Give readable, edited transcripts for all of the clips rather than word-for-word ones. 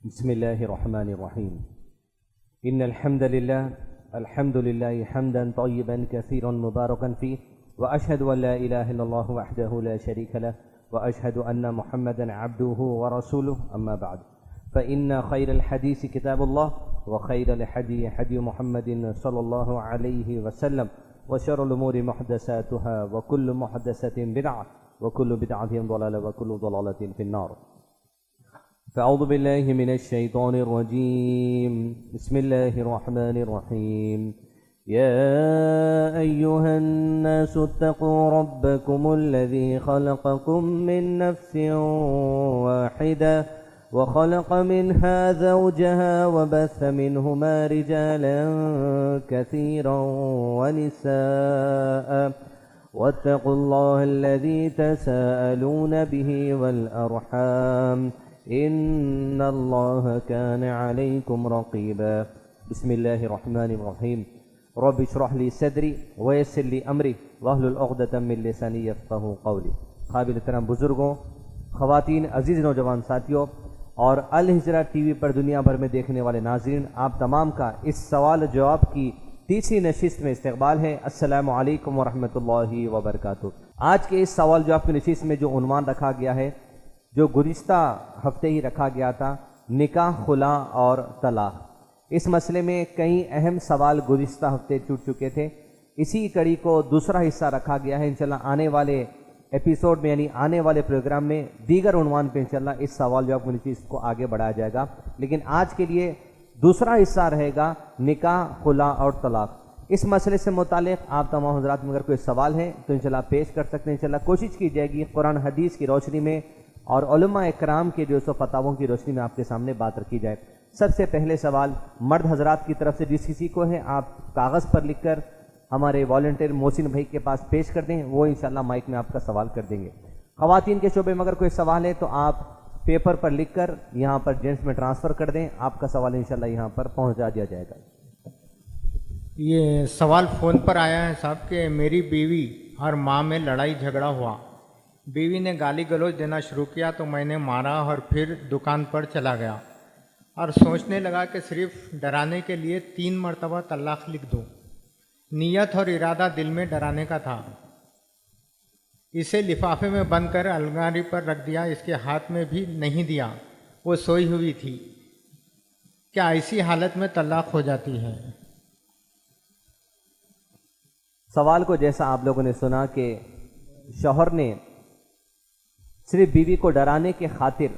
بسم الله الرحمن الرحيم. إن الحمد لله حمدا طيبا كثيرا مباركا فيه، وأشهد أن لا إله إلا الله وحده لا شريك له، وأشهد أن محمدا عبده ورسوله. أما بعد، فإن خير الحديث كتاب الله، وخير الهدي هدي محمد صلى الله عليه وسلم، وشر الأمور محدثاتها، وكل محدثة بدعة، وكل بدعة ضلالة، وكل ضلالة في النار. فأعوذ بالله من الشيطان الرجيم. بسم الله الرحمن الرحيم. يا أيها الناس اتقوا ربكم الذي خلقكم من نفس واحدة، وخلق منها زوجها، وبث منهما رجالا كثيرا ونساء، واتقوا الله الذي تساءلون به والأرحام، إن الله كان عليكم رقيبا. بسم الله الرحمن الرحيم. رب اشرح لي صدري ويسر لي أمري واحلل عقدة من لساني يفقهوا قولي. قابل احترام بزرگوں، خواتین، عزیز نوجوان ساتھیوں اور الہجرہ ٹی وی پر دنیا بھر میں دیکھنے والے ناظرین، آپ تمام کا اس سوال جواب کی تیسری نشست میں استقبال ہے. السلام علیکم ورحمۃ اللہ وبرکاتہ. آج کے اس سوال جواب کی نشست میں جو عنوان رکھا گیا ہے، جو گزشتہ ہفتے ہی رکھا گیا تھا، نکاح، خلا اور طلاق. اس مسئلے میں کئی اہم سوال گزشتہ ہفتے چھوٹ چکے تھے. اسی کڑی کو دوسرا حصہ رکھا گیا ہے. انشاءاللہ آنے والے ایپیسوڈ میں، یعنی آنے والے پروگرام میں دیگر عنوان پہ انشاءاللہ اس سوال جواب کی نشست کو آگے بڑھایا جائے گا. لیکن آج کے لیے دوسرا حصہ رہے گا نکاح، خلا اور طلاق. اس مسئلے سے متعلق آپ تمام حضرات میں اگر کوئی سوال ہے تو انشاءاللہ پیش کر سکتے ہیں. انشاءاللہ کوشش کی جائے گی قرآن حدیث کی روشنی میں اور علماء اکرام کے جو فتاووں کی روشنی میں آپ کے سامنے بات رکھی جائے. سب سے پہلے سوال مرد حضرات کی طرف سے جس کسی کو ہے، آپ کاغذ پر لکھ کر ہمارے والنٹیئر محسن بھائی کے پاس پیش کر دیں، وہ انشاءاللہ مائک میں آپ کا سوال کر دیں گے. خواتین کے شعبے میں اگر کوئی سوال ہے تو آپ پیپر پر لکھ کر یہاں پر جینٹس میں ٹرانسفر کر دیں، آپ کا سوال انشاءاللہ یہاں پر پہنچا دیا جائے گا. یہ سوال فون پر آیا ہے صاحب کہ میری بیوی اور ماں میں لڑائی جھگڑا ہوا. بیوی نے گالی گلوچ دینا شروع کیا تو میں نے مارا اور پھر دکان پر چلا گیا اور سوچنے لگا کہ صرف ڈرانے کے لیے 3 مرتبہ طلاق لکھ دوں. نیت اور ارادہ دل میں ڈرانے کا تھا. اسے لفافے میں بند کر الماری پر رکھ دیا. اس کے ہاتھ میں بھی نہیں دیا، وہ سوئی ہوئی تھی. کیا ایسی حالت میں طلاق ہو جاتی ہے؟ سوال کو جیسا آپ لوگوں نے سنا کہ شوہر نے صرف بیوی کو ڈرانے کے خاطر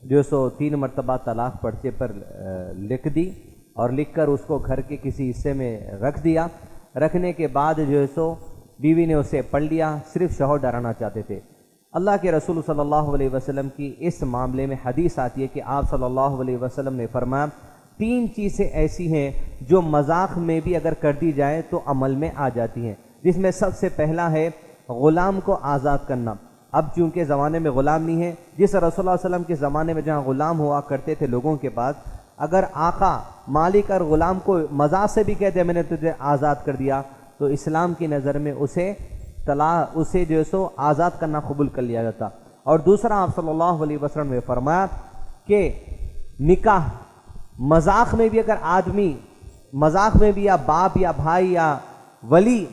جو 3 مرتبہ طلاق پرچے پر لکھ دی اور لکھ کر اس کو گھر کے کسی حصے میں رکھ دیا. رکھنے کے بعد جو بیوی نے اسے پڑھ لیا. صرف شوہر ڈرانا چاہتے تھے. اللہ کے رسول صلی اللہ علیہ وسلم کی اس معاملے میں حدیث آتی ہے کہ آپ صلی اللہ علیہ وسلم نے فرمایا 3 چیزیں ایسی ہیں جو مذاق میں بھی اگر کر دی جائے تو عمل میں آ جاتی ہیں، جس میں سب سے پہلا ہے غلام کو آزاد کرنا. اب چونکہ زمانے میں غلام نہیں ہے، جس رسول اللہ علیہ وسلم کے زمانے میں جہاں غلام ہوا کرتے تھے لوگوں کے پاس، اگر آقا مالک اور غلام کو مذاق سے بھی کہتے میں نے تجھے آزاد کر دیا تو اسلام کی نظر میں اسے جو آزاد کرنا قبول کر لیا جاتا. اور دوسرا آپ صلی اللہ علیہ وسلم نے فرمایا کہ نکاح مذاق میں بھی، اگر آدمی مذاق میں بھی یا باپ یا بھائی یا ولی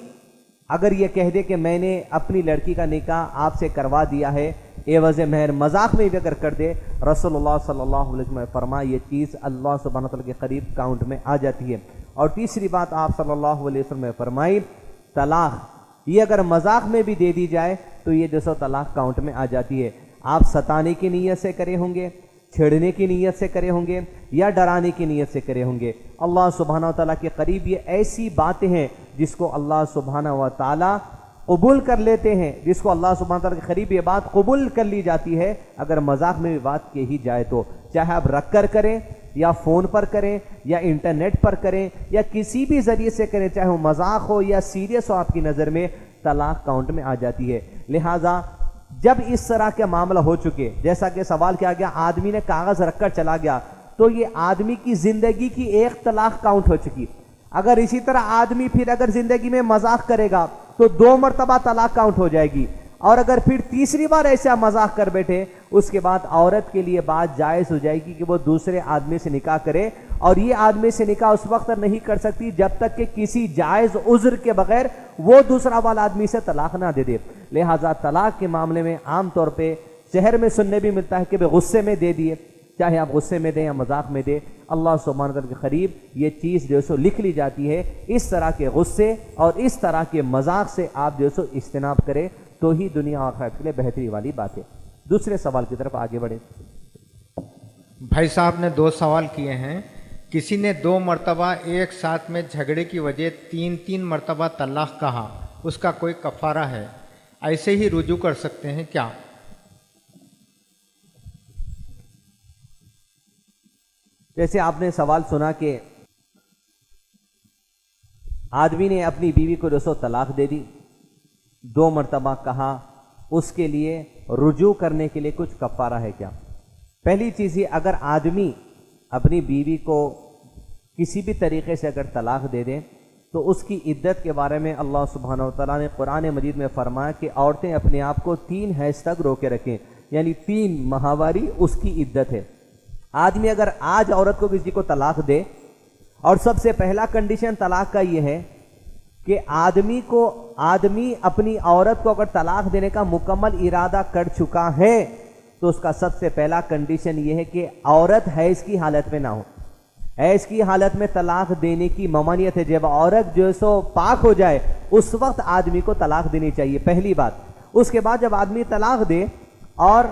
اگر یہ کہہ دے کہ میں نے اپنی لڑکی کا نکاح آپ سے کروا دیا ہے عوض مہر، مذاق میں بھی اگر کر دے، رسول اللہ صلی اللہ علیہ وسلم نے فرمایا یہ چیز اللہ سبحانہ وتعالی کے قریب کاؤنٹ میں آ جاتی ہے. اور تیسری بات آپ صلی اللہ علیہ وسلم نے فرمائی طلاق، یہ اگر مذاق میں بھی دے دی جائے تو یہ طلاق کاؤنٹ میں آ جاتی ہے. آپ ستانے کی نیت سے کرے ہوں گے، چھیڑنے کی نیت سے کرے ہوں گے یا ڈرانے کی نیت سے کرے ہوں گے، اللہ سبحانہ و تعالیٰ کے قریب یہ ایسی باتیں ہیں جس کو اللہ سبحانہ و تعالیٰ قبول کر لیتے ہیں، جس کو اللہ سبحانہ و تعالیٰ کے قریب یہ بات قبول کر لی جاتی ہے اگر مذاق میں بھی بات کی ہی جائے تو. چاہے آپ رکھ کر کریں یا فون پر کریں یا انٹرنیٹ پر کریں یا کسی بھی ذریعے سے کریں، چاہے وہ مذاق ہو یا سیریس ہو، آپ کی نظر میں طلاق کاؤنٹ میں آ جاتی ہے. لہٰذا جب اس طرح کے معاملہ ہو چکے، جیسا کہ سوال کیا گیا، آدمی نے کاغذ رکھ کر چلا گیا تو یہ آدمی کی زندگی کی 1 طلاق کاؤنٹ ہو چکی. اگر اسی طرح آدمی پھر اگر زندگی میں مذاق کرے گا تو 2 مرتبہ طلاق کاؤنٹ ہو جائے گی. اور اگر پھر تیسری بار ایسا مذاق کر بیٹھے اس کے بعد عورت کے لیے بات جائز ہو جائے گی کہ وہ دوسرے آدمی سے نکاح کرے، اور یہ آدمی سے نکاح اس وقت نہیں کر سکتی جب تک کہ کسی جائز عذر کے بغیر وہ دوسرا والا آدمی سے طلاق نہ دے دے۔ لہٰذا طلاق کے معاملے میں عام طور پہ شہر میں سننے بھی ملتا ہے کہ غصے میں دے دیے، چاہے آپ غصے میں دیں یا مذاق میں دیں، اللہ سبحانہ وتعالیٰ کے قریب یہ چیز جو سو لکھ لی جاتی ہے۔ اس طرح کے غصے اور اس طرح کے مذاق سے آپ جو سو اجتناب کریں تو ہی دنیا اور آخرت کے لیے بہتری والی بات ہے۔ دوسرے سوال کی طرف آگے بڑھیں۔ بھائی صاحب نے 2 سوال کیے ہیں۔ کسی نے 2 مرتبہ ایک ساتھ میں جھگڑے کی وجہ 3 مرتبہ طلاق کہا، اس کا کوئی کفارہ ہے؟ ایسے ہی رجوع کر سکتے ہیں کیا؟ جیسے آپ نے سوال سنا کہ آدمی نے اپنی بیوی کو جو سو طلاق دے دی، 2 مرتبہ کہا، اس کے لیے رجوع کرنے کے لیے کچھ کفارہ ہے کیا؟ پہلی چیز یہ، اگر آدمی اپنی بیوی کو کسی بھی طریقے سے اگر طلاق دے دیں تو اس کی عدت کے بارے میں اللہ سبحانہ وتعالیٰ نے قرآن مجید میں فرمایا کہ عورتیں اپنے آپ کو 3 حیض تک روکے رکھیں، یعنی 3 ماہواری اس کی عدت ہے۔ آدمی اگر آج عورت کو کسی کو طلاق دے، اور سب سے پہلا کنڈیشن طلاق کا یہ ہے کہ آدمی اپنی عورت کو اگر طلاق دینے کا مکمل ارادہ کر چکا ہے تو اس کا سب سے پہلا کنڈیشن یہ ہے کہ عورت حیض کی حالت میں نہ ہو۔ حیض کی حالت میں طلاق دینے کی ممانعت ہے۔ جب عورت جو سو پاک ہو جائے اس وقت آدمی کو طلاق دینی چاہیے، پہلی بات۔ اس کے بعد جب آدمی طلاق دے اور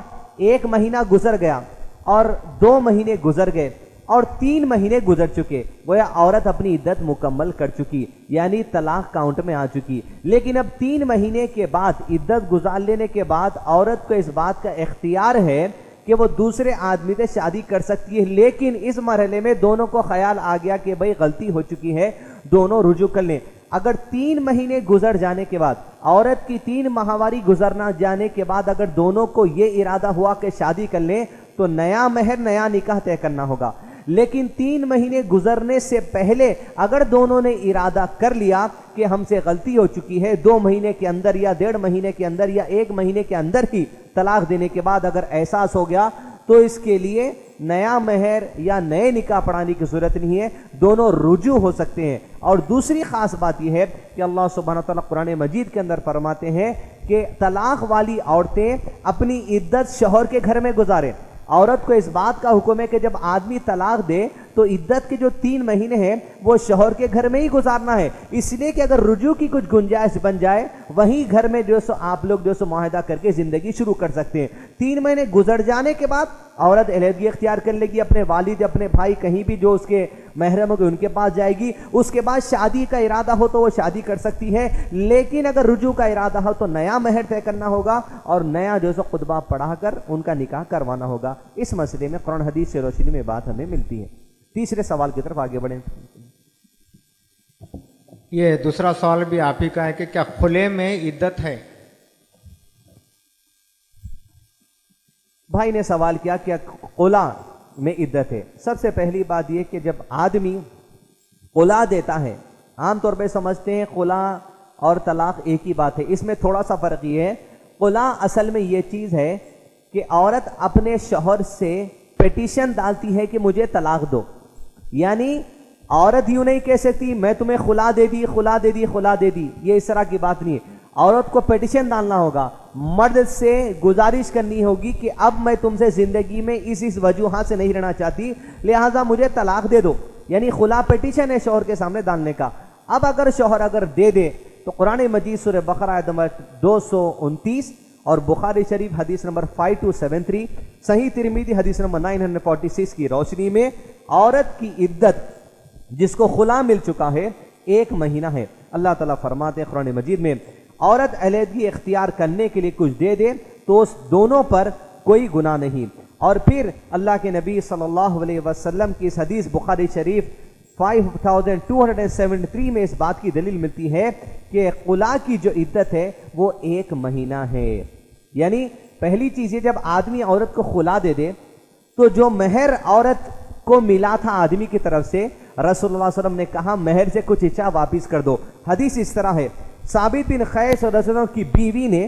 1 مہینہ گزر گیا اور 2 مہینے گزر گئے اور 3 مہینے گزر چکے، گویا عورت اپنی عدت مکمل کر چکی، یعنی طلاق کاؤنٹ میں آ چکی۔ لیکن اب 3 مہینے کے بعد عدت گزار لینے کے بعد عورت کو اس بات کا اختیار ہے کہ وہ دوسرے آدمی سے شادی کر سکتی ہے، لیکن اس مرحلے میں دونوں کو خیال آ گیا کہ بھئی غلطی ہو چکی ہے، دونوں رجوع کر لیں۔ اگر 3 مہینے گزر جانے کے بعد، عورت کی 3 ماہواری گزرنا جانے کے بعد اگر دونوں کو یہ ارادہ ہوا کہ شادی کر لیں تو نیا مہر، نیا نکاح طے کرنا ہوگا۔ لیکن 3 مہینے گزرنے سے پہلے اگر دونوں نے ارادہ کر لیا کہ ہم سے غلطی ہو چکی ہے، 2 مہینے کے اندر یا 1.5 مہینے کے اندر یا 1 مہینے کے اندر ہی طلاق دینے کے بعد اگر احساس ہو گیا تو اس کے لیے نیا مہر یا نئے نکاح پڑھانے کی ضرورت نہیں ہے، دونوں رجوع ہو سکتے ہیں۔ اور دوسری خاص بات یہ ہے کہ اللہ سبحانہ تعالیٰ قرآن مجید کے اندر فرماتے ہیں کہ طلاق والی عورتیں اپنی عدت شوہر کے گھر میں گزاریں۔ عورت کو اس بات کا حکم ہے کہ جب آدمی طلاق دے تو عدت کے جو 3 مہینے ہیں وہ شوہر کے گھر میں ہی گزارنا ہے، اس لیے کہ اگر رجوع کی کچھ گنجائش بن جائے وہیں گھر میں جو سو آپ لوگ جو سو معاہدہ کر کے زندگی شروع کر سکتے ہیں۔ 3 مہینے گزر جانے کے بعد عورت علیحدگی اختیار کر لے گی، اپنے والد، اپنے بھائی، کہیں بھی جو اس کے محرم ہو ان کے پاس جائے گی۔ اس کے بعد شادی کا ارادہ ہو تو وہ شادی کر سکتی ہے، لیکن اگر رجوع کا ارادہ ہو تو نیا مہر طے کرنا ہوگا اور نیا جو سو خطبہ پڑھا کر ان کا نکاح کروانا ہوگا۔ اس مسئلے میں قرآن حدیث سے روشنی میں بات ہمیں ملتی ہے۔ تیسرے سوال کی طرف آگے بڑھیں۔ یہ دوسرا سوال بھی آپ ہی کا ہے کہ کیا خلے میں عدت ہے؟ بھائی نے سوال کیا کہ خلا میں عدت ہے۔ سب سے پہلی بات یہ کہ جب آدمی خلا دیتا ہے، عام طور پہ سمجھتے ہیں خلا اور طلاق ایک ہی بات ہے، اس میں تھوڑا سا فرق یہ ہے۔ خلا اصل میں یہ چیز ہے کہ عورت اپنے شوہر سے پیٹیشن ڈالتی ہے کہ مجھے طلاق دو، یعنی عورت یوں نہیں کہہ سکتی میں تمہیں خلا دے دی، خلا دے دی، خلا دے دی، یہ اس طرح کی بات نہیں ہے۔ عورت کو پیٹیشن ڈالنا ہوگا، مرد سے گزارش کرنی ہوگی کہ اب میں تم سے زندگی میں اس وجوہات سے نہیں رہنا چاہتی، لہٰذا مجھے طلاق دے دو، یعنی خلا پیٹیشن ہے شوہر کے سامنے ڈالنے کا۔ اب اگر شوہر اگر دے دے تو قرآن مجید سورہ بقرہ آیت نمبر 229 اور بخاری شریف حدیث نمبر 5273، صحیح ترمذی حدیث نمبر 946 کی روشنی میں عورت کی عدت جس کو خلا مل چکا ہے 1 مہینہ ہے۔ اللہ تعالیٰ فرماتے ہیں قرآن مجید میں عورت علیحدگی اختیار کرنے کے لیے کچھ دے دے تو اس دونوں پر کوئی گناہ نہیں۔ اور پھر اللہ کے نبی صلی اللہ علیہ وسلم کی اس حدیث بخاری شریف 5273 میں اس بات کی دلیل ملتی ہے کہ خلا کی جو عدت ہے وہ 1 مہینہ ہے۔ یعنی پہلی چیز یہ، جب آدمی عورت کو خلا دے دے تو جو مہر عورت کو ملا تھا آدمی کی طرف سے، رسول اللہ صلی اللہ علیہ وسلم نے کہا مہر سے کچھ حصہ واپس کر دو۔ حدیث اس طرح ہے، ثابت بن قیس اور رسول اللہ کی بیوی نے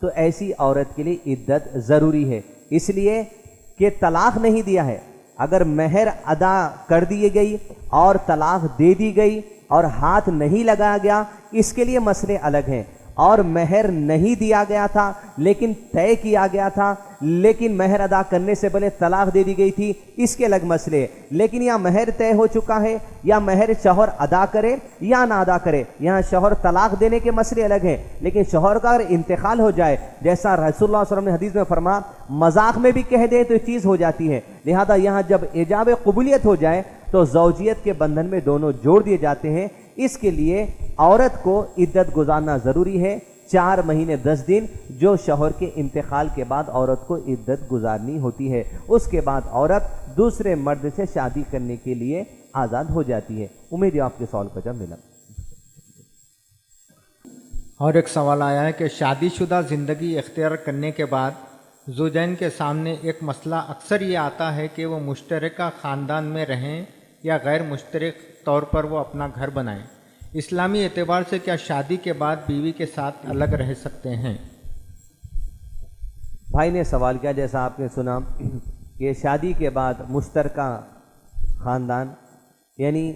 تو ایسی عورت کے لیے عدت ضروری ہے، اس لیے کہ طلاق نہیں دیا ہے۔ اگر مہر ادا کر دی گئی اور طلاق دے دی گئی اور ہاتھ نہیں لگایا گیا، اس کے لیے مسئلے الگ ہیں، اور مہر نہیں دیا گیا تھا لیکن طے کیا گیا تھا، لیکن مہر ادا کرنے سے پہلے طلاق دے دی گئی تھی، اس کے الگ مسئلے۔ لیکن یہاں مہر طے ہو چکا ہے، یا مہر شوہر ادا کرے یا نہ ادا کرے، یہاں شوہر طلاق دینے کے مسئلے الگ ہیں۔ لیکن شوہر کا اگر انتقال ہو جائے، جیسا رسول اللہ صلی اللہ علیہ وسلم نے حدیث میں فرمایا، مذاق میں بھی کہہ دے تو چیز ہو جاتی ہے، لہذا یہاں جب ایجاب قبولیت ہو جائے تو زوجیت کے بندھن میں دونوں جوڑ دیے جاتے ہیں۔ اس کے لیے عورت کو عدت گزارنا ضروری ہے، 4 مہینے 10 دن جو شوہر کے انتقال کے بعد عورت کو عدت گزارنی ہوتی ہے۔ اس کے بعد عورت دوسرے مرد سے شادی کرنے کے لیے آزاد ہو جاتی ہے۔ امید ہے آپ کے سوال کا جواب ملا۔ اور ایک سوال آیا ہے کہ شادی شدہ زندگی اختیار کرنے کے بعد زوجین کے سامنے ایک مسئلہ اکثر یہ آتا ہے کہ وہ مشترکہ خاندان میں رہیں یا غیر مشترک طور پر وہ اپنا گھر بنائیں۔ اسلامی اعتبار سے کیا شادی کے بعد بیوی کے ساتھ الگ رہ سکتے ہیں؟ بھائی نے سوال کیا، جیسا آپ نے سنا کہ شادی کے بعد مشترکہ خاندان یعنی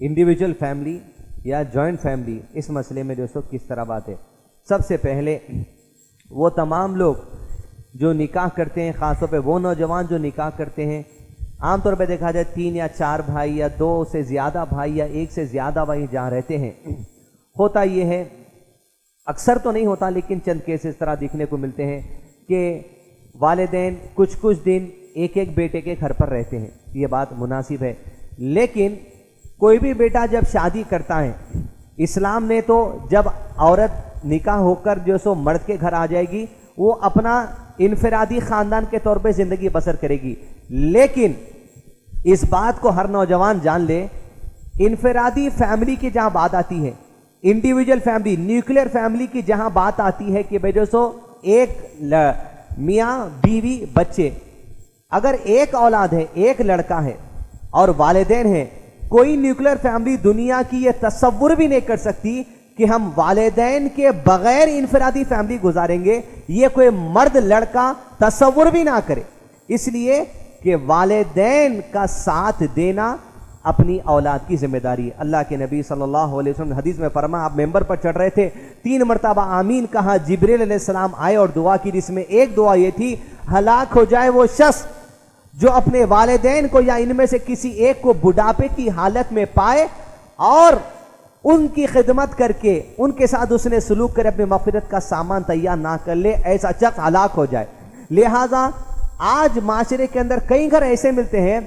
انڈیویجول فیملی یا جوائنٹ فیملی، اس مسئلے میں دوستو کس طرح بات ہے۔ سب سے پہلے وہ تمام لوگ جو نکاح کرتے ہیں، خاص طور پہ وہ نوجوان جو نکاح کرتے ہیں، عام طور پہ دیکھا جائے 3 یا 4 بھائی یا 2 سے زیادہ بھائی یا 1 سے زیادہ بھائی جہاں رہتے ہیں، ہوتا یہ ہے، اکثر تو نہیں ہوتا لیکن چند کیس اس طرح دیکھنے کو ملتے ہیں کہ والدین کچھ دن ایک بیٹے کے گھر پر رہتے ہیں، یہ بات مناسب ہے۔ لیکن کوئی بھی بیٹا جب شادی کرتا ہے، اسلام نے تو جب عورت نکاح ہو کر جو سو مرد کے گھر آ جائے گی، وہ اپنا انفرادی خاندان کے طور پہ زندگی بسر کرے گی، لیکن اس بات کو ہر نوجوان جان لے، انفرادی فیملی کی جہاں بات آتی ہے، انڈیویجول فیملی، نیوکلیر فیملی کی جہاں بات آتی ہے کہ بھئی جو سو ایک میاں بیوی بچے، اگر ایک اولاد ہے، ایک لڑکا ہے اور والدین ہیں، کوئی نیوکلیر فیملی دنیا کی یہ تصور بھی نہیں کر سکتی کہ ہم والدین کے بغیر انفرادی فیملی گزاریں گے، یہ کوئی مرد لڑکا تصور بھی نہ کرے، اس لیے کہ والدین کا ساتھ دینا اپنی اولاد کی ذمہ داری ہے۔ اللہ کے نبی صلی اللہ علیہ وسلم نے حدیث میں فرمایا، آپ ممبر پر چڑھ رہے تھے، 3 مرتبہ آمین کہا، جبریل علیہ السلام آئے اور دعا کی، جس میں ایک دعا یہ تھی، ہلاک ہو جائے وہ شخص جو اپنے والدین کو یا ان میں سے کسی ایک کو بڑھاپے کی حالت میں پائے اور ان کی خدمت کر کے ان کے ساتھ اس نے سلوک کر اپنے مغفرت کا سامان تیار نہ کر لے، ایسا شخص ہلاک ہو جائے۔ لہذا آج معاشرے کے اندر کئی گھر ایسے ملتے ہیں،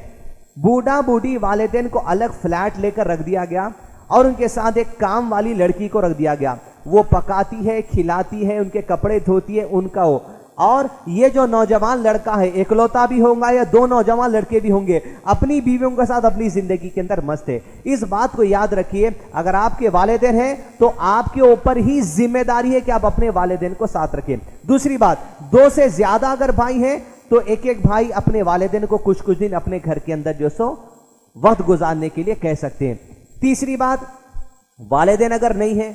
بوڑھا بوڑھی والدین کو الگ فلیٹ لے کر رکھ دیا گیا اور ان کے ساتھ ایک کام والی لڑکی کو رکھ دیا گیا، وہ پکاتی ہے، کھلاتی ہے، ان کے کپڑے دھوتی ہے، ان کا ہو، اور یہ جو نوجوان لڑکا ہے، اکلوتا بھی ہوگا یا 2 نوجوان لڑکے بھی ہوں گے، اپنی بیویوں کے ساتھ اپنی زندگی کے اندر مست ہے۔ اس بات کو یاد رکھیے، اگر آپ کے والدین ہیں تو آپ کے اوپر ہی ذمہ داری ہے کہ آپ اپنے والدین کو ساتھ رکھیں۔ دوسری بات، 2 سے زیادہ اگر بھائی ہیں تو ایک بھائی اپنے والدین کو کچھ دن اپنے گھر کے اندر جو سو وقت گزارنے کے لیے کہہ سکتے ہیں۔ تیسری بات، والدین اگر نہیں ہیں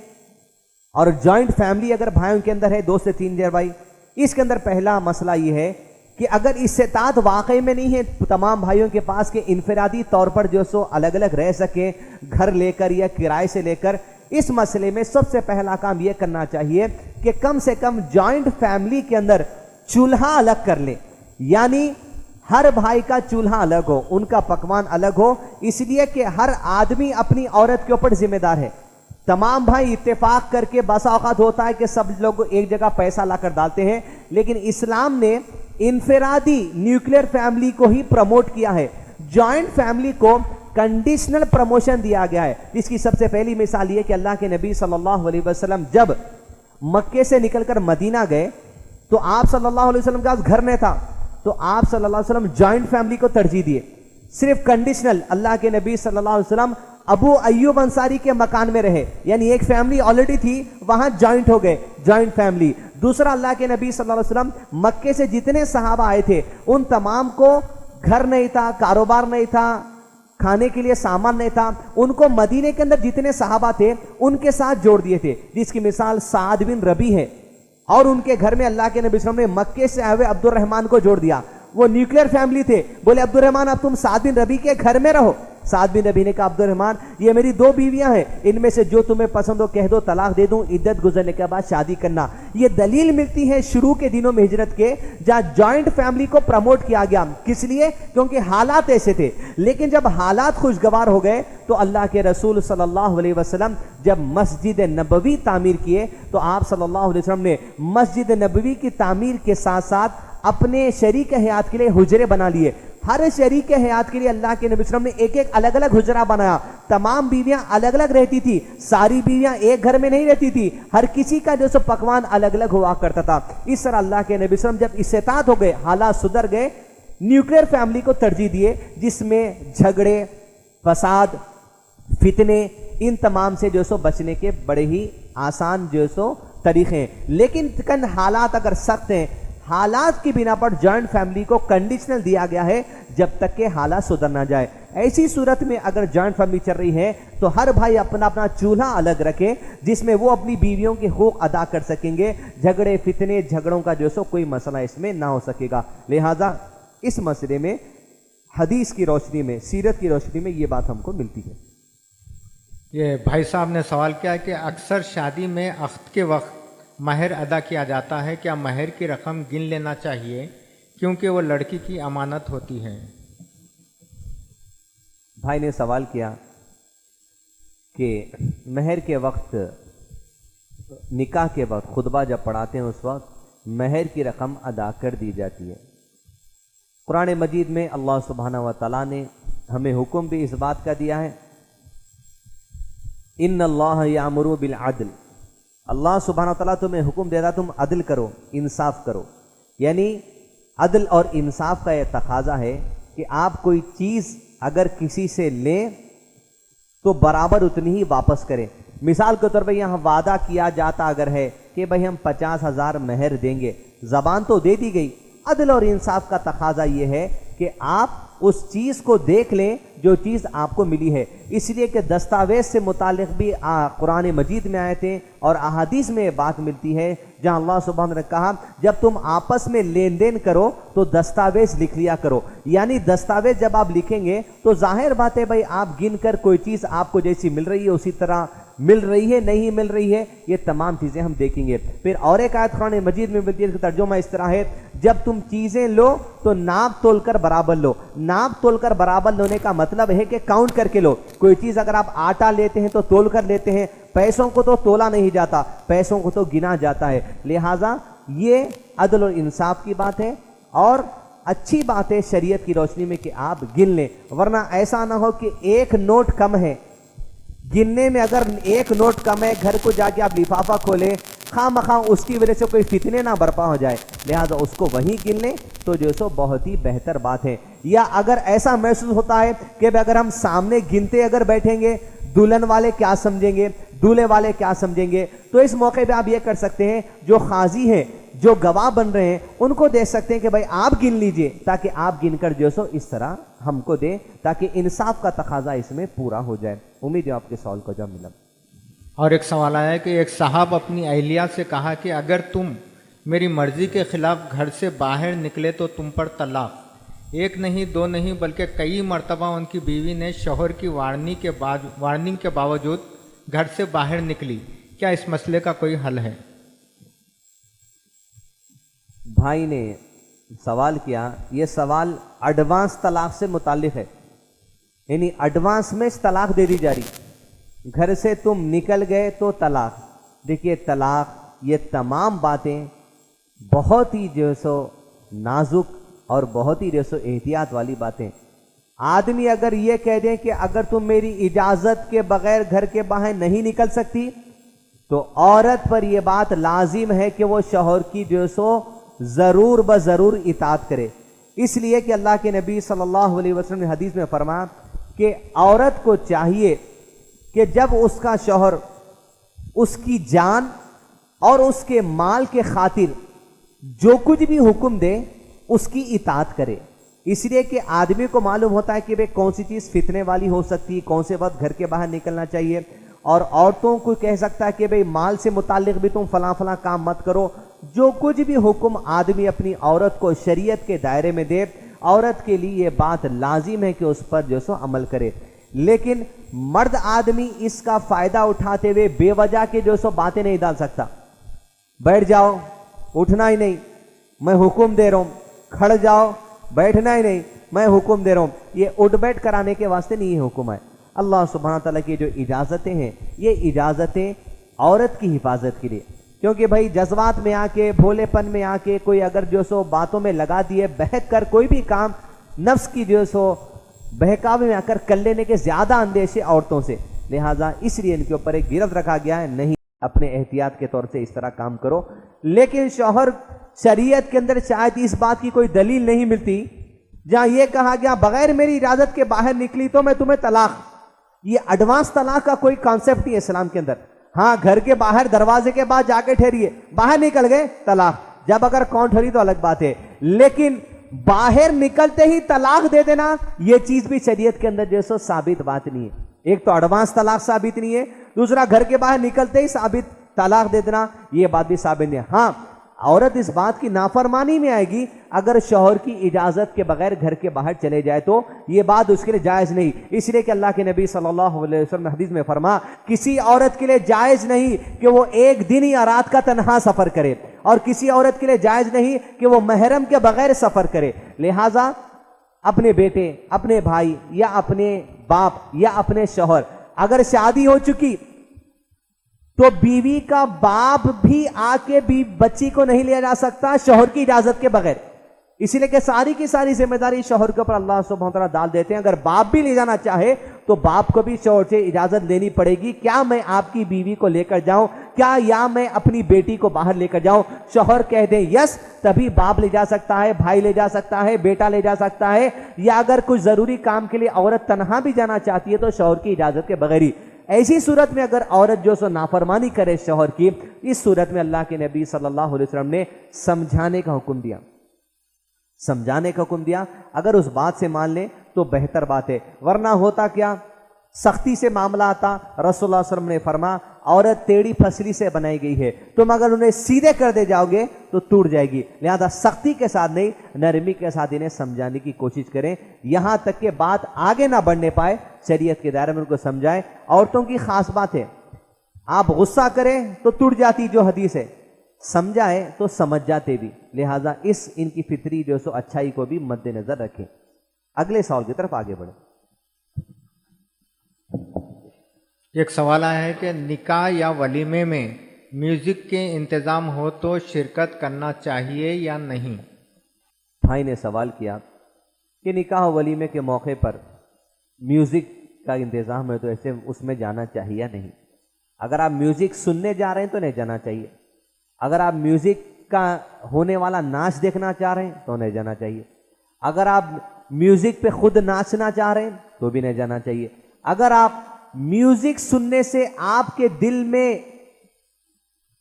اور جوائنٹ فیملی اگر بھائیوں کے اندر ہے، 2 سے 3 بھائی، اس کے اندر پہلا مسئلہ یہ ہے کہ اگر استطاعت واقعی میں نہیں ہے تمام بھائیوں کے پاس کہ انفرادی طور پر جو سو الگ الگ رہ سکیں گھر لے کر یا کرائے سے لے کر، اس مسئلے میں سب سے پہلا کام یہ کرنا چاہیے کہ کم سے کم جوائنٹ فیملی کے اندر چولہا الگ کر لیں، یعنی ہر بھائی کا چولہا الگ ہو، ان کا پکوان الگ ہو، اس لیے کہ ہر آدمی اپنی عورت کے اوپر ذمہ دار ہے۔ تمام بھائی اتفاق کر کے بسا اوقات ہوتا ہے کہ سب لوگ ایک جگہ پیسہ لا کر ڈالتے ہیں، لیکن اسلام نے انفرادی نیوکلیر فیملی کو ہی پروموٹ کیا ہے، جوائنٹ فیملی کو کنڈیشنل پروموشن دیا گیا ہے۔ اس کی سب سے پہلی مثال یہ کہ اللہ کے نبی صلی اللہ علیہ وسلم جب مکے سے نکل کر مدینہ گئے تو آپ صلی اللہ علیہ وسلم کا گھر نہیں تھا، تو آپ صلی اللہ علیہ وسلم جوائنٹ فیملی کو ترجیح دیے، صرف کنڈیشنل۔ اللہ کے نبی صلی اللہ علیہ وسلم ابو ایوب انصاری کے مکان میں رہے، یعنی ایک فیملی آلریڈی تھی، وہاں جوائنٹ ہو گئے، جوائنٹ فیملی۔ دوسرا، اللہ کے نبی صلی اللہ علیہ وسلم مکے سے جتنے صحابہ آئے تھے ان تمام کو گھر نہیں تھا، کاروبار نہیں تھا، کھانے کے لیے سامان نہیں تھا، ان کو مدینے کے اندر جتنے صحابہ تھے ان کے ساتھ جوڑ دیے تھے، جس کی مثال سعد بن ربی ہے، اور ان کے گھر میں اللہ کے نبی صلی اللہ علیہ وسلم نے مکے سے آئے ہوئے عبد الرحمان کو جوڑ دیا. وہ نیوکلیر فیملی تھے. بولے عبد الرحمان اب تم سعد بن ربیع کے گھر میں رہو. سعد بن ربیع نے کہا عبد الرحمان یہ میری 2 بیویاں ہیں, ان میں سے جو تمہیں پسند ہو کہہ دو, طلاق دے دوں, عدت گزرنے کے بعد شادی کرنا. یہ دلیل ملتی ہے شروع کے دنوں میں ہجرت کے, جہاں جوائنٹ فیملی کو پروموٹ کیا گیا. کس لیے؟ کیونکہ حالات ایسے تھے. لیکن جب حالات خوشگوار ہو گئے تو اللہ کے رسول صلی اللہ علیہ وسلم جب مسجد نبوی تعمیر کیے تو آپ صلی اللہ علیہ وسلم نے مسجد نبوی کی تعمیر کے ساتھ ساتھ اپنے شریک حیات کے لیے حجرے بنا لیے. ہر شریک حیات کے لیے اللہ کے نبی صلی اللہ علیہ وسلم نے ایک الگ الگ حجرہ بنایا. تمام بیویاں الگ الگ رہتی تھی, ساری بیویاں ایک گھر میں نہیں رہتی تھی, ہر کسی کا جو سو پکوان الگ الگ ہوا کرتا تھا. اس طرح اللہ کے نبی صلی اللہ علیہ وسلم جب استطاعت ہو گئے, حالات سدھر گئے, نیوکلیر فیملی کو ترجیح دیے, جس میں جھگڑے, فساد, فتنے, ان تمام سے جو سو بچنے کے بڑے ہی آسان جو سو طریقے ہیں. لیکن حالات اگر سخت ہیں, حالات کی بنا پر جوائنٹ فیملی کو کنڈیشنل دیا گیا ہے جب تک کہ حالات سدھر نہ جائے. ایسی صورت میں اگر جوائنٹ فیملی چل رہی ہے تو ہر بھائی اپنا اپنا چولہا الگ رکھے جس میں وہ اپنی بیویوں کے حقوق ادا کر سکیں گے. جھگڑے, فتنے, جھگڑوں کا جو سو کوئی مسئلہ اس میں نہ ہو سکے گا. لہذا اس مسئلے میں حدیث کی روشنی میں, سیرت کی روشنی میں یہ بات ہم کو ملتی ہے. یہ بھائی صاحب نے سوال کیا کہ اکثر شادی میں عقد کے وقت مہر ادا کیا جاتا ہے, کیا مہر کی رقم گن لینا چاہیے کیونکہ وہ لڑکی کی امانت ہوتی ہے؟ بھائی نے سوال کیا کہ مہر کے وقت, نکاح کے وقت خطبہ جب پڑھاتے ہیں اس وقت مہر کی رقم ادا کر دی جاتی ہے. قرآن مجید میں اللہ سبحانہ و تعالیٰ نے ہمیں حکم بھی اس بات کا دیا ہے, ان اللہ یامر بالعدل. اللہ سبحانہ و تعالیٰ تمہیں حکم دے رہا تم عدل کرو, انصاف کرو. یعنی عدل اور انصاف کا یہ تقاضا ہے کہ آپ کوئی چیز اگر کسی سے لیں تو برابر اتنی ہی واپس کریں. مثال کے طور پہ یہاں وعدہ کیا جاتا اگر ہے کہ بھئی ہم 50,000 مہر دیں گے, زبان تو دے دی گئی. عدل اور انصاف کا تقاضا یہ ہے کہ آپ اس چیز کو دیکھ لیں جو چیز آپ کو ملی ہے. اس لیے کہ دستاویز سے متعلق بھی قرآن مجید میں آئے تھے اور احادیث میں بات ملتی ہے جہاں اللہ سبحانہ نے کہا جب تم آپس میں لین دین کرو تو دستاویز لکھ لیا کرو. یعنی دستاویز جب آپ لکھیں گے تو ظاہر بات ہے بھائی آپ گن کر کوئی چیز آپ کو جیسی مل رہی ہے اسی طرح مل رہی ہے, نہیں مل رہی ہے, یہ تمام چیزیں ہم دیکھیں گے. پھر اور ایک آیت قرآن مجید میں ملتی ہے, اس کا ترجمہ اس طرح ہے جب تم چیزیں لو تو ناپ تول کر برابر لو. ناپ تول کر برابر لینے کا مطلب ہے کہ کاؤنٹ کر کے لو. کوئی چیز اگر آپ آٹا لیتے ہیں تو تول کر لیتے ہیں, پیسوں کو تو تولا نہیں جاتا, پیسوں کو تو گنا جاتا ہے. لہٰذا یہ عدل اور انصاف کی بات ہے اور اچھی بات ہے شریعت کی روشنی میں کہ آپ گن لیں, ورنہ ایسا نہ ہو کہ ایک نوٹ کم ہے, گننے میں اگر ایک نوٹ کم ہے, گھر کو جا کے آپ لفافہ کھولیں, خواہ مخواہ اس کی وجہ سے کوئی فتنے نہ برپا ہو جائے. لہذا اس کو وہیں گن لیں تو جو سو بہت ہی بہتر بات ہے. یا اگر ایسا محسوس ہوتا ہے کہ اگر ہم سامنے گنتے اگر بیٹھیں گے دلہن والے کیا سمجھیں گے, دولہے والے کیا سمجھیں گے, تو اس موقع پہ آپ یہ کر سکتے ہیں جو قاضی ہیں جو گواہ بن رہے ہیں ان کو دے سکتے ہیں کہ بھائی آپ گن لیجئے, تاکہ آپ گن کر جو سو اس طرح ہم کو دیں تاکہ انصاف کا تقاضا اس میں پورا ہو جائے. امید ہے آپ کے سوال کو جواب ملا. اور ایک سوال آیا کہ ایک صاحب اپنی اہلیہ سے کہا کہ اگر تم میری مرضی کے خلاف گھر سے باہر نکلے تو تم پر طلاق. ایک نہیں دو نہیں بلکہ کئی مرتبہ ان کی بیوی نے شوہر کی وارننگ کے باوجود گھر سے باہر نکلی. کیا اس مسئلے کا کوئی حل ہے؟ بھائی نے سوال کیا, یہ سوال ایڈوانس طلاق سے متعلق ہے. یعنی ایڈوانس میں طلاق دے دی جا رہی, گھر سے تم نکل گئے تو طلاق. دیکھیے طلاق یہ تمام باتیں بہت ہی جو سو نازک اور بہت ہی جو سو احتیاط والی باتیں. آدمی اگر یہ کہہ دیں کہ اگر تم میری اجازت کے بغیر گھر کے باہر نہیں نکل سکتی تو عورت پر یہ بات لازم ہے کہ وہ شوہر کی جو سو ضرور بضرور اطاعت کرے. اس لیے کہ اللہ کے نبی صلی اللہ علیہ وسلم نے حدیث میں فرمایا کہ عورت کو چاہیے کہ جب اس کا شوہر اس کی جان اور اس کے مال کے خاطر جو کچھ بھی حکم دے اس کی اطاعت کرے. اس لیے کہ آدمی کو معلوم ہوتا ہے کہ بھئی کون سی چیز فتنے والی ہو سکتی, کون سے وقت گھر کے باہر نکلنا چاہیے, اور عورتوں کو کہہ سکتا ہے کہ بھئی مال سے متعلق بھی تم فلاں فلاں کام مت کرو, جو کچھ بھی حکم آدمی اپنی عورت کو شریعت کے دائرے میں دے، عورت کے لیے یہ بات لازم ہے کہ اس پر جو سو عمل کرے، لیکن مرد آدمی اس کا فائدہ اٹھاتے ہوئے بے وجہ کے جو سو باتیں نہیں ڈال سکتا۔ بیٹھ جاؤ، اٹھنا ہی نہیں، میں حکم دے رہا ہوں، کھڑ جاؤ، بیٹھنا ہی نہیں، میں حکم دے رہا ہوں۔ یہ اٹھ بیٹھ کرانے کے واسطے نہیں ہے حکم ہے۔ اللہ سبحانہ تعالیٰ کی جو اجازتیں ہیں، یہ اجازتیں عورت کی حفاظت کے لیے، کیونکہ بھائی جذبات میں آ کے، بھولے پن میں آ کے کوئی اگر جو سو باتوں میں لگا دیے، بہک کر کوئی بھی کام نفس کی جو سو بہکاوے میں آ کر لینے کے زیادہ اندیشے عورتوں سے، لہٰذا اس لیے ان کے اوپر ایک گرفت رکھا گیا ہے، نہیں اپنے احتیاط کے طور سے اس طرح کام کرو۔ لیکن شوہر شریعت کے اندر شاید اس بات کی کوئی دلیل نہیں ملتی جہاں یہ کہا گیا بغیر میری اجازت کے باہر نکلی تو میں تمہیں طلاق، یہ ایڈوانس طلاق کا کوئی کانسیپٹ نہیں ہے اسلام کے اندر۔ ہاں گھر کے باہر دروازے کے بعد جا کے ٹھہریے، باہر نکل گئے طلاق، جب اگر کون ٹھہری تو الگ بات ہے، لیکن باہر نکلتے ہی طلاق دے دینا یہ چیز بھی شریعت کے اندر جیسو ثابت بات نہیں ہے۔ ایک تو ایڈوانس طلاق ثابت نہیں ہے، دوسرا گھر کے باہر نکلتے ہی ثابت طلاق دے دینا یہ بات بھی ثابت نہیں ہے۔ ہاں عورت اس بات کی نافرمانی میں آئے گی اگر شوہر کی اجازت کے بغیر گھر کے باہر چلے جائے تو یہ بات اس کے لیے جائز نہیں، اس لیے کہ اللہ کے نبی صلی اللہ علیہ وسلم حدیث میں فرما کسی عورت کے لیے جائز نہیں کہ وہ ایک دن یا رات کا تنہا سفر کرے، اور کسی عورت کے لیے جائز نہیں کہ وہ محرم کے بغیر سفر کرے۔ لہٰذا اپنے بیٹے، اپنے بھائی یا اپنے باپ یا اپنے شوہر اگر شادی ہو چکی تو بیوی کا باپ بھی آ کے بھی بچی کو نہیں لیا جا سکتا شوہر کی اجازت کے بغیر، اسی لیے کہ ساری کی ساری ذمہ داری شوہر کے اوپر اللہ سبحانہ وتعالیٰ ڈال دیتے ہیں۔ اگر باپ بھی لے جانا چاہے تو باپ کو بھی شوہر سے اجازت لینی پڑے گی، کیا میں آپ کی بیوی کو لے کر جاؤں، کیا یا میں اپنی بیٹی کو باہر لے کر جاؤں؟ شوہر کہہ دیں یس، تبھی باپ لے جا سکتا ہے، بھائی لے جا سکتا ہے، بیٹا لے جا سکتا ہے، یا اگر کچھ ضروری کام کے لیے عورت تنہا بھی جانا چاہتی ہے تو شوہر کی اجازت کے بغیر ہی۔ ایسی صورت میں اگر عورت جو سو نافرمانی کرے شوہر کی، اس صورت میں اللہ کے نبی صلی اللہ علیہ وسلم نے سمجھانے کا حکم دیا، سمجھانے کا حکم دیا۔ اگر اس بات سے مان لیں تو بہتر بات ہے، ورنہ ہوتا کیا سختی سے معاملہ آتا۔ رسول اللہ صلی اللہ علیہ وسلم نے فرما عورت ٹیڑھی پسلی سے بنائی گئی ہے، تم اگر انہیں سیدھے کر دے جاؤ گے تو ٹوٹ جائے گی، لہذا سختی کے ساتھ نہیں نرمی کے ساتھ انہیں سمجھانے کی کوشش کریں، یہاں تک کہ بات آگے نہ بڑھنے پائے، شریعت کے دائرے میں ان کو سمجھائیں۔ عورتوں کی خاص بات ہے، آپ غصہ کریں تو ٹوٹ جاتی جو حدیث ہے، سمجھائے تو سمجھ جاتے بھی، لہذا اس ان کی فطری جو سو اچھائی کو بھی مد نظر رکھیں۔ اگلے سوال کی طرف آگے بڑھیں۔ ایک سوال آیا ہے کہ نکاح یا ولیمے میں میوزک کے انتظام ہو تو شرکت کرنا چاہیے یا نہیں؟ بھائی نے سوال کیا کہ نکاح و ولیمے کے موقع پر میوزک کا انتظام ہے تو ایسے اس میں جانا چاہیے یا نہیں؟ اگر آپ میوزک سننے جا رہے ہیں تو نہیں جانا چاہیے، اگر آپ میوزک کا ہونے والا ناچ دیکھنا چاہ رہے ہیں تو نہیں جانا چاہیے، اگر آپ میوزک پہ خود ناچنا چاہ رہے ہیں تو بھی نہیں جانا چاہیے، اگر آپ میوزک سننے سے آپ کے دل میں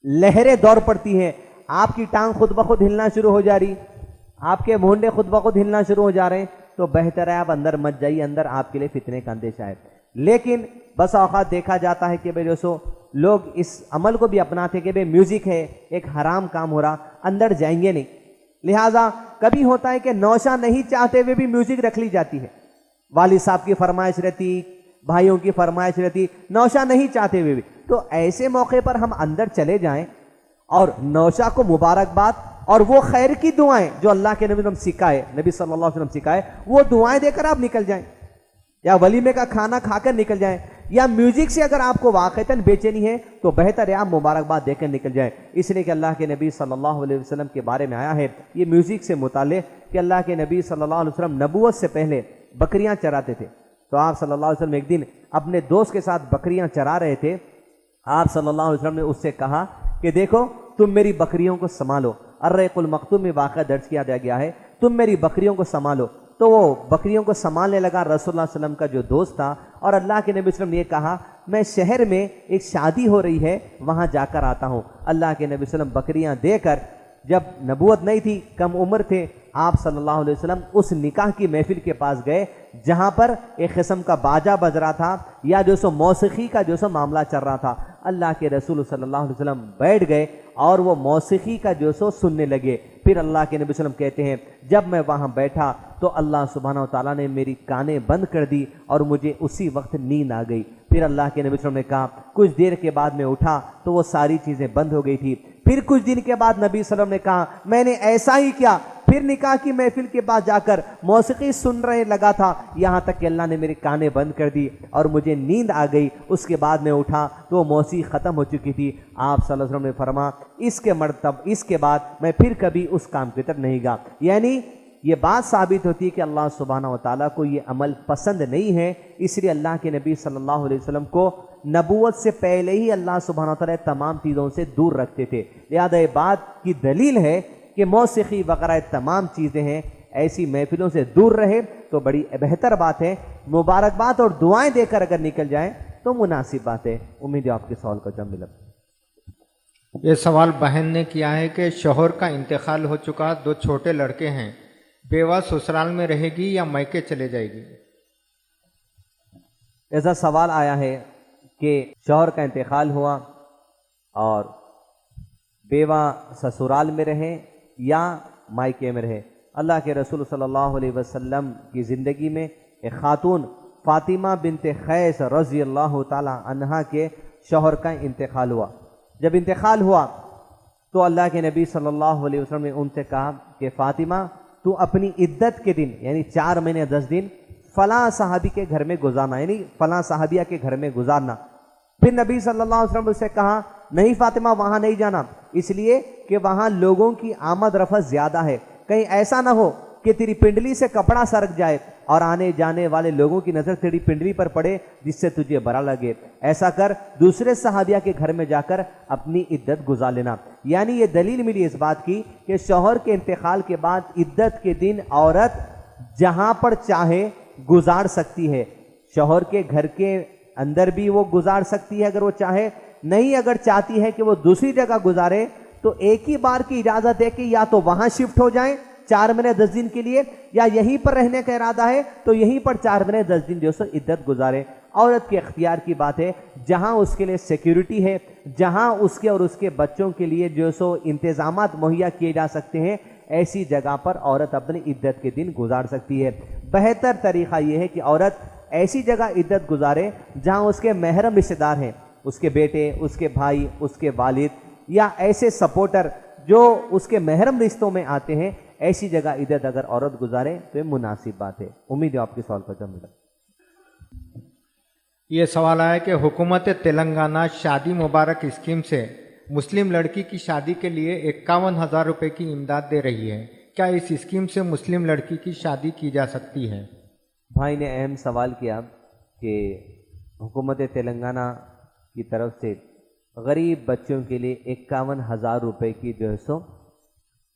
لہریں دوڑ پڑتی ہیں، آپ کی ٹانگ خود بخود ہلنا شروع ہو جا رہی، آپ کے مونڈے خود بخود ہلنا شروع ہو جا رہے ہیں، تو بہتر ہے آپ اندر مت جائیے، اندر آپ کے لیے فتنے کا اندیشہ ہے۔ لیکن بس اوقات دیکھا جاتا ہے کہ بھائی جو سو لوگ اس عمل کو بھی اپناتے کہ بھائی میوزک ہے، ایک حرام کام ہو رہا، اندر جائیں گے نہیں، لہٰذا کبھی ہوتا ہے کہ نوشہ نہیں چاہتے ہوئے بھی میوزک رکھ لی جاتی ہے، والد صاحب کی فرمائش رہتی، بھائیوں کی فرمائش رہتی، نوشہ نہیں چاہتے ہوئے بھی، تو ایسے موقع پر ہم اندر چلے جائیں اور نوشہ کو مبارکباد اور وہ خیر کی دعائیں جو اللہ کے نبی سکھائے، نبی صلی اللہ علیہ وسلم سکھائے، وہ دعائیں دے کر آپ نکل جائیں، یا ولیمے کا کھانا کھا کر نکل جائیں، یا میوزک سے اگر آپ کو واقعتاً بے چینی ہے تو بہتر ہے آپ مبارکباد دے کر نکل جائیں، اس لیے کہ اللہ کے نبی صلی اللہ علیہ وسلم کے بارے میں آیا ہے یہ میوزک سے متعلق کہ اللہ کے نبی صلی اللہ علیہ وسلم نبوت سے پہلے بکریاں چراتے تھے، تو آپ صلی اللہ علیہ وسلم ایک دن اپنے دوست کے ساتھ بکریاں چرا رہے تھے، آپ صلی اللہ علیہ وسلم نے اس سے کہا کہ دیکھو تم میری بکریوں کو سنبھالو، الرقیق المختوم میں واقعہ درج کیا گیا ہے، تم میری بکریوں کو سنبھالو، تو وہ بکریوں کو سنبھالنے لگا۔ رسول اللہ علیہ وسلم کا جو دوست تھا اور اللہ کے نبی صلی اللہ علیہ وسلم نے یہ کہا میں شہر میں ایک شادی ہو رہی ہے وہاں جا کر آتا ہوں، اللہ کے نبی صلی اللہ علیہ وسلم بکریاں دے کر، جب نبوت نہیں تھی کم عمر تھے، آپ صلی اللہ علیہ وسلم اس نکاح کی محفل کے پاس گئے جہاں پر ایک قسم کا باجا بج رہا تھا یا جو سو موسیقی کا جو سو معاملہ چل رہا تھا، اللہ کے رسول صلی اللہ علیہ وسلم بیٹھ گئے اور وہ موسیقی کا جو سو سننے لگے. پھر اللہ کے نبی صلی اللہ علیہ وسلم کہتے ہیں جب میں وہاں بیٹھا تو اللہ سبحانہ و تعالیٰ نے میری کانیں بند کر دی اور مجھے اسی وقت نیند آ گئی. پھر اللہ کے نبی صلی اللہ علیہ وسلم نے کہا کچھ دیر کے بعد میں اٹھا تو وہ ساری چیزیں بند ہو گئی تھی. پھر کچھ دن کے بعد نبی صلی اللہ علیہ وسلم نے کہا میں نے ایسا ہی کیا. پھر نکاح کی محفل کے بعد جا کر موسیقی سن رہے لگا تھا یہاں تک کہ اللہ نے میری کانیں بند کر دی اور مجھے نیند آ گئی. اس کے بعد میں اٹھا تو وہ موسیقی ختم ہو چکی تھی. آپ صلی اللہ علیہ وسلم نے فرمایا اس کے بعد میں پھر کبھی اس کام کی طرف نہیں گا. یعنی یہ بات ثابت ہوتی ہے کہ اللہ سبحانہ و تعالیٰ کو یہ عمل پسند نہیں ہے. اس لیے اللہ کے نبی صلی اللہ علیہ وسلم کو نبوت سے پہلے ہی اللہ سبحانہ و تعالیٰ تمام چیزوں سے دور رکھتے تھے. لہذا یہ بات کی دلیل ہے کہ موسیقی وغیرہ تمام چیزیں ہیں ایسی محفلوں سے دور رہے تو بڑی بہتر بات ہے. مبارکباد اور دعائیں دے کر اگر نکل جائیں تو مناسب بات ہے. امید ہے آپ کے سوال کا جواب ملا. یہ سوال بہن نے کیا ہے کہ شوہر کا انتقال ہو چکا, 2 چھوٹے لڑکے ہیں, بیوہ سسرال میں رہے گی یا میکے چلے جائے گی؟ ایسا سوال آیا ہے کہ شوہر کا انتقال ہوا اور بیوہ سسرال میں رہے یا مائکے میں رہے. اللہ کے رسول صلی اللہ علیہ وسلم کی زندگی میں ایک خاتون فاطمہ بنت قیس رضی اللہ تعالی عنہا کے شوہر کا انتقال ہوا. جب انتقال ہوا تو اللہ کے نبی صلی اللہ علیہ وسلم نے ان سے کہا کہ فاطمہ تو اپنی عدت کے دن یعنی 4 مہینے 10 دن فلاں صحابی کے گھر میں گزارنا, یعنی فلاں صحابیہ کے گھر میں گزارنا. پھر نبی صلی اللہ علیہ وسلم نے اسے کہا نہیں فاطمہ وہاں نہیں جانا, اس لیے کہ وہاں لوگوں کی آمد رفت زیادہ ہے, کہیں ایسا نہ ہو کہ تیری پنڈلی سے کپڑا سرک جائے اور آنے جانے والے لوگوں کی نظر تیری پنڈلی پر پڑے جس سے تجھے برا لگے. ایسا کر دوسرے صحابیہ کے گھر میں جا کر اپنی عدت گزار لینا. یعنی یہ دلیل ملی اس بات کی کہ شوہر کے انتقال کے بعد عدت کے دن عورت جہاں پر چاہے گزار سکتی ہے. شوہر کے گھر کے اندر بھی وہ گزار سکتی ہے اگر وہ چاہے, نہیں اگر چاہتی ہے کہ وہ دوسری جگہ گزارے تو ایک ہی بار کی اجازت ہے کہ یا تو وہاں شفٹ ہو جائیں 4 مہینے 10 دن کے لیے, یا یہیں پر رہنے کا ارادہ ہے تو یہیں پر 4 مہینے 10 دن جو سو عدت گزارے. عورت کے اختیار کی بات ہے, جہاں اس کے لیے سیکیورٹی ہے, جہاں اس کے اور اس کے بچوں کے لیے جو سو انتظامات مہیا کیے جا سکتے ہیں, ایسی جگہ پر عورت اپنی عدت کے دن گزار سکتی ہے. بہتر طریقہ یہ ہے کہ عورت ایسی جگہ عدت گزارے جہاں اس کے محرم رشتہ دار ہیں, اس کے بیٹے, اس کے بھائی, اس کے والد یا ایسے سپورٹر جو اس کے محرم رشتوں میں آتے ہیں. ایسی جگہ عدت اگر عورت گزارے تو یہ مناسب بات ہے. امید ہے آپ کے سوال کا جواب ملا. یہ سوال آیا کہ حکومت تلنگانہ شادی مبارک اسکیم سے مسلم لڑکی کی شادی کے لیے 51,000 روپے کی امداد دے رہی ہے. کیا اس اسکیم سے مسلم لڑکی کی شادی کی جا سکتی ہے؟ بھائی نے اہم سوال کیا کہ حکومت تلنگانہ کی طرف سے غریب بچوں کے لیے 51,000 روپے کی جو ہے سو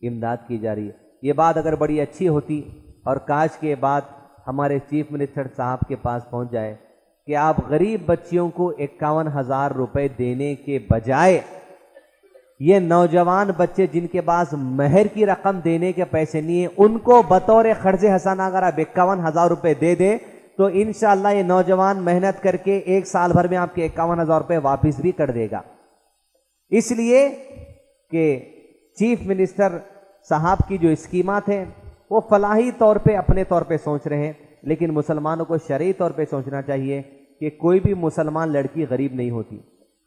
امداد کی جا رہی ہے. یہ بات اگر بڑی اچھی ہوتی اور کاش کے بعد ہمارے چیف منسٹر صاحب کے پاس پہنچ جائے کہ آپ غریب بچیوں کو 51,000 روپے دینے کے بجائے یہ نوجوان بچے جن کے پاس مہر کی رقم دینے کے پیسے نہیں ہیں ان کو بطور قرض حسنہ اگر آپ 51,000 روپے دے دیں تو انشاءاللہ یہ نوجوان محنت کر کے 1 سال بھر میں آپ کے 51,000 روپے واپس بھی کر دے گا. اس لیے کہ چیف منسٹر صاحب کی جو اسکیمات ہیں وہ فلاحی طور پہ اپنے طور پہ سوچ رہے ہیں, لیکن مسلمانوں کو شرعی طور پہ سوچنا چاہیے کہ کوئی بھی مسلمان لڑکی غریب نہیں ہوتی,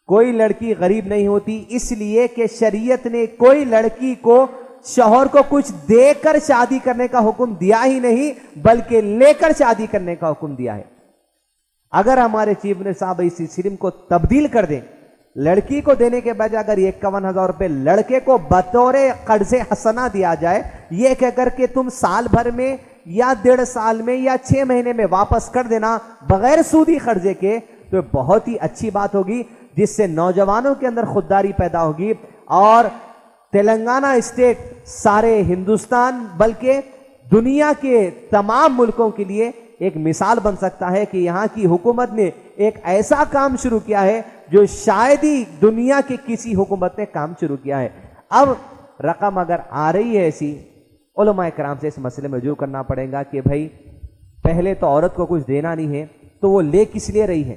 کوئی لڑکی غریب نہیں ہوتی, اس لیے کہ شریعت نے کوئی لڑکی کو شوہر کو کچھ دے کر شادی کرنے کا حکم دیا ہی نہیں بلکہ لے کر شادی کرنے کا حکم دیا ہے. اگر ہمارے چیف منسٹر صاحب اس سسٹم کو تبدیل کر دیں, لڑکی کو دینے کے بجائے اگر 51,000 روپے لڑکے کو بطور قرض حسنہ دیا جائے, یہ کہہ کر کہ تم سال بھر میں یا 1.5 سال میں یا 6 مہینے میں واپس کر دینا بغیر سودی قرضے کے, تو بہت ہی اچھی بات ہوگی جس سے نوجوانوں کے اندر خودداری پیدا ہوگی اور تلنگانہ اسٹیٹ سارے ہندوستان بلکہ دنیا کے تمام ملکوں کے لیے ایک مثال بن سکتا ہے کہ یہاں کی حکومت نے ایک ایسا کام شروع کیا ہے جو شاید ہی دنیا کے کسی حکومت نے کام شروع کیا ہے. اب رقم اگر آ رہی ہے ایسی, علماء کرام سے اس مسئلے میں رجوع کرنا پڑے گا کہ بھائی پہلے تو عورت کو کچھ دینا نہیں ہے تو وہ لے کس لیے رہی ہے.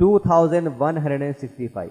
2165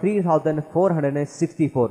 3464,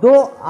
2